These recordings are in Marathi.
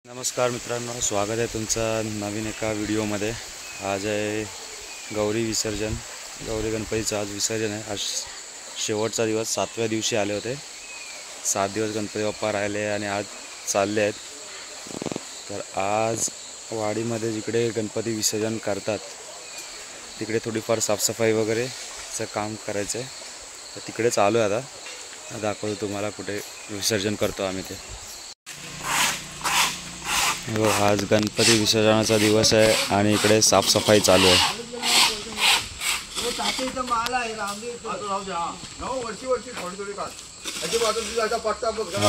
नमस्कार मित्रांनो, स्वागत आहे तुमचं नवीन एका व्हिडिओमध्ये। आज आहे गौरी विसर्जन। गौरी गणपतीचं आज विसर्जन आहे। आज शेवटचा दिवस, 7व्या दिवशी आले होते। 7 दिवस गणपती बाप्पा राहिले आणि आज चालले आहेत। तर आज वाडीमध्ये जिकडे गणपती विसर्जन करतात तिकडे थोडीफार साफसफाई वगैरेचं काम करायचं आहे। तर तिकडेच आलो आहे। आता दाखवतो तुम्हाला कुठे विसर्जन करतो आम्ही ते। आज गणपती विसर्जनाचा दिवस आहे आणि इकडे साफसफाई चालू आहे।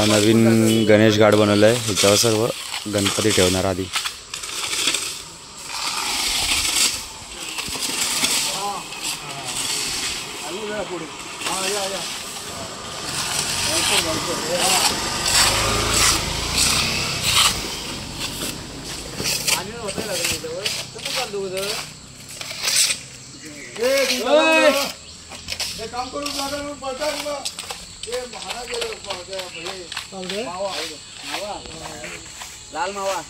नवीन गणेश घाट बनवलं आहे, ह्याच्यावर सर्व गणपती ठेवणार आधी। लाल मावा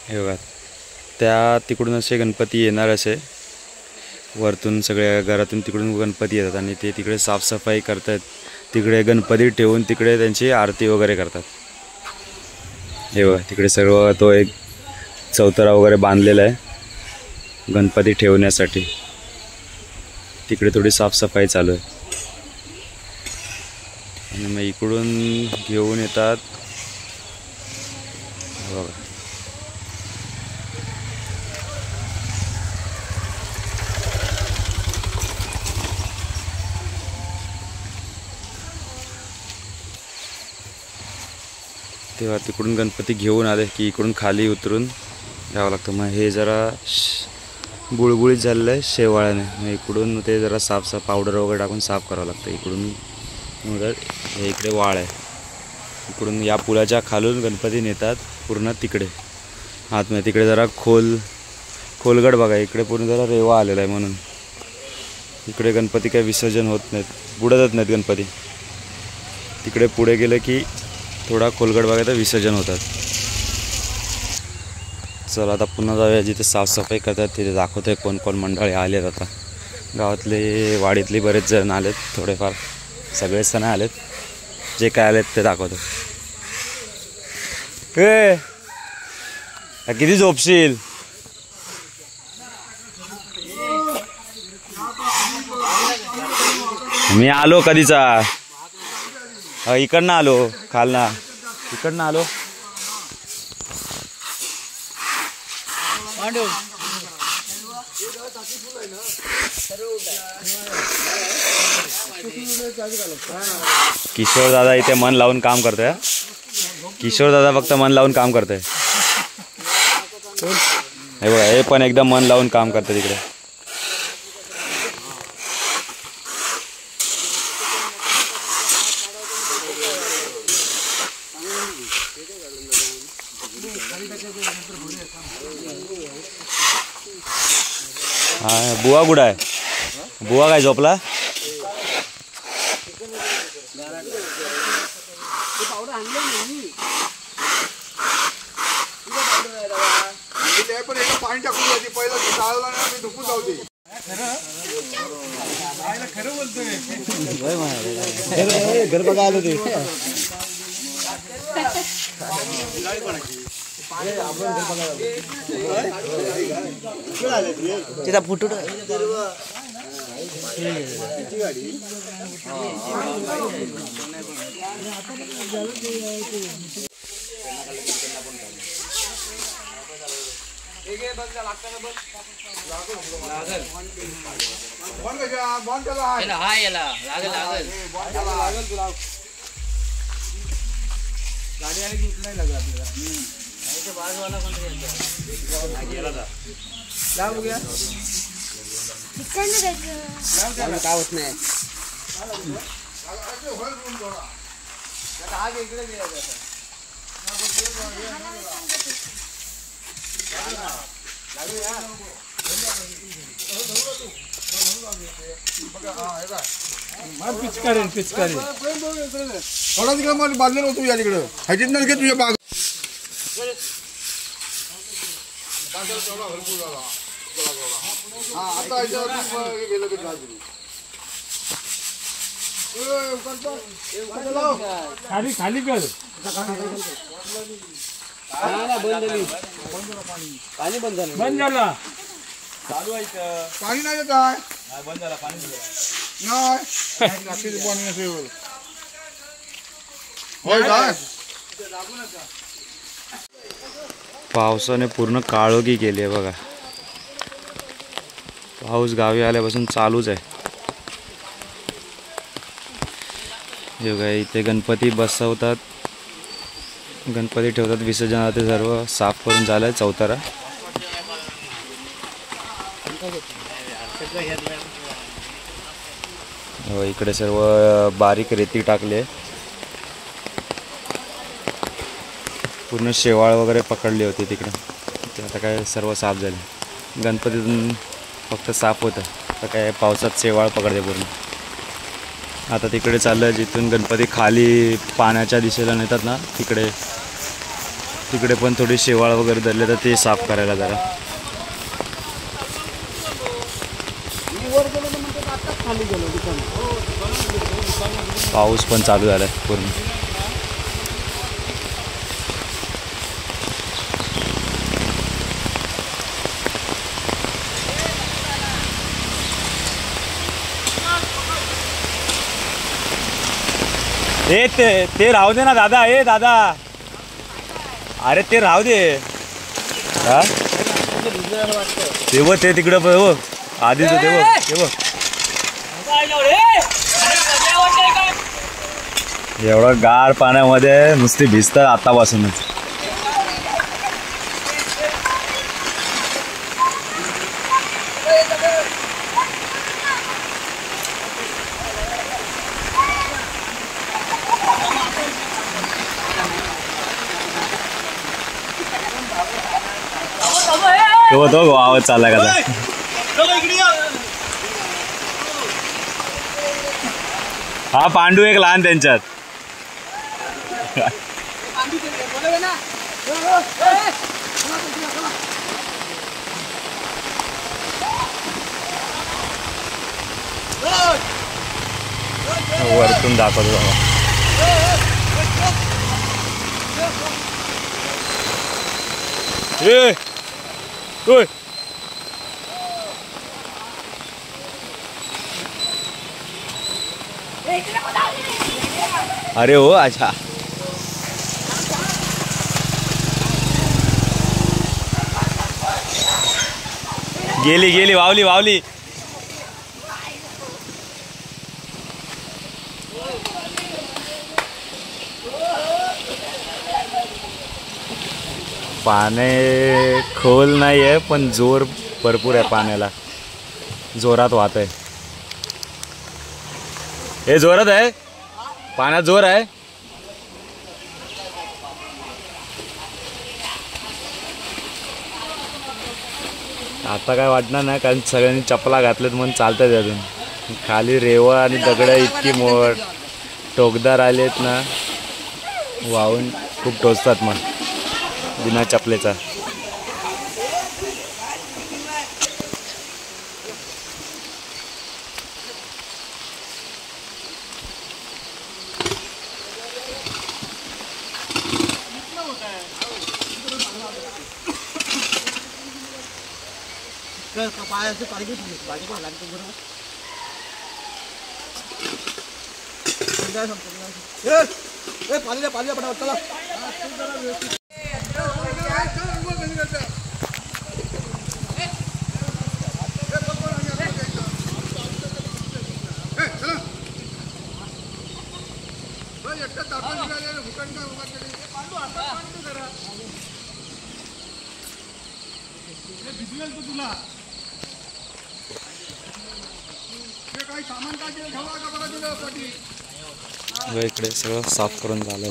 हे बघा, त्या तिकडून असे गणपती येणार, असे वरतून सगळ्या घरातून तिकडून गणपती येतात आणि ते तिकडे साफसफाई करतात। तिकडे गणपती ठेवून तिकडे त्यांची आरती वगैरे करतात। हे बघा, तिकडे सर्व तो एक चौतरा वगैरे बांधलेला आहे गणपती ठेवण्यासाठी। तिकडे थोडी साफसफाई चालू आहे आणि मग इकडून घेऊन येतात। बघा, तेव्हा तिकडून गणपती घेऊन आले की इकडून खाली उतरून यावं लागतं। मग हे जरा बुळबुळीत झालेलं आहे शेवाळ्याने, मग इकडून ते जरा साफ पावडर वगैरे टाकून साफ करावं लागतं। इकडून हे इकडे वाळ आहे, इकडून या पुलाच्या खालून गणपती नेतात पूर्ण तिकडे आतमध्ये। तिकडे जरा खोलगड बघा, इकडे पूर्ण जरा रेवा आलेला आहे म्हणून इकडे गणपती काही विसर्जन होत नाहीत, बुडतच नाहीत गणपती। तिकडे पुढे गेलं की थोडा खोलगड बघा तर विसर्जन होतात। चला आता पुन्हा जाऊया जिथे साफसफाई करतात तिथे दाखवतोय कोण कोण मंडळी आलेत। आता गावातले वाडीतले बरेच जण आलेत, थोडेफार सगळेच जण आलेत, जे काय आलेत ते दाखवतो। किती झोपशील? मी आलो कधीचा, इकडनं आलो, खालना इकडनं आलो। किशोर दादा इथे मन लावून काम करतोय। किशोर दादा फक्त मन लावून काम करतोय। हे बघा, हे पण एकदम मन लावून काम करतोय तिकडे। हा, बुवा कुठं आहे? बुवा काय झोपला? पाणी टाकून जाते पहिलं चालला ना, मी धुकून जाऊ दे। खरं बोलतोय, घर बघा आलो ते तिथं फुटू गाडी आली की नाही लागला आपल्याला। काय होत नाही। पिचकारी पिचकारी थोडा तिकडे मला बांधलं नव्हतं या तिकडं हायटीत नाही घे तुझ्या बाग आता गेलं खाली खाली कर पाणी बंद झालं. बंद झाला पाणी नाही काय बंद झाला पाणी नाही पाणी नसेल होय काय पावसाने पूर्ण काळोखी केली आहे बघा. पाऊस गावी आल्यापासून चालूच आहे. हे बघा इथे गणपती बसवतात, गणपती ठेवतात, विसर्जनाला ते सर्व साफ करून झालं आहे. चौतारा इकडे सर्व बारीक रेती टाकली आहे. पूर्ण शेवाळ वगैरे पकडली होती तिकडे, ते आता काय सर्व साफ झाले. गणपतीतून फक्त साफ होतं, आता काय पावसात शेवाळ पकडते पूर्ण. आता तिकडे चाललं आहे जिथून गणपती खाली पाण्याच्या दिशेला नेतात ना, तिकडे पण थोडी शेवाळ वगैरे धरले तर ते साफ करायला जरा. पाऊस पण चालू झाला आहे पूर्ण. ते राहू दे ना दादा. दादा अरे ते राहू दे. हा ते तिकडं बघ आधीच ते बघ एवढं गार पाण्यामध्ये नुसती भिजतात आतापासूनच. तो आवाज चालला का? हा पांडू एक लहान त्यांच्यात. वरतून दाखवतो बाबा. ओय अरे हो अच्छा. गेली वावली. पाणी खोल नाही आहे पण जोर भरपूर आहे पाण्याला. जोरात वाहत आहे. हे जोरात आहे, पाण्यात जोर आहे. आता काय वाटणार नाही कारण सगळ्यांनी चपला घातलेत म्हणून चालतात. अजून खाली रेवा आणि दगड इतकी टोकदार आलेत ना, वाहून खूप टोचतात मग बिना चपलेचा. इकडे सगळं साफ करून झालं.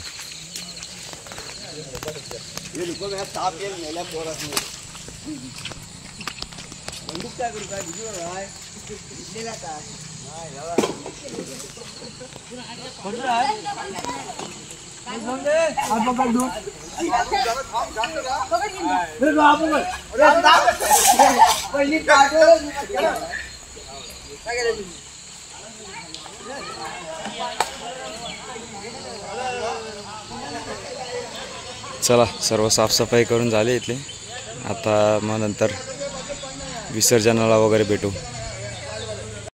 चला सर्व साफसफाई करून झाली इथली. आता मग नंतर विसर्जनाला वगैरे भेटू.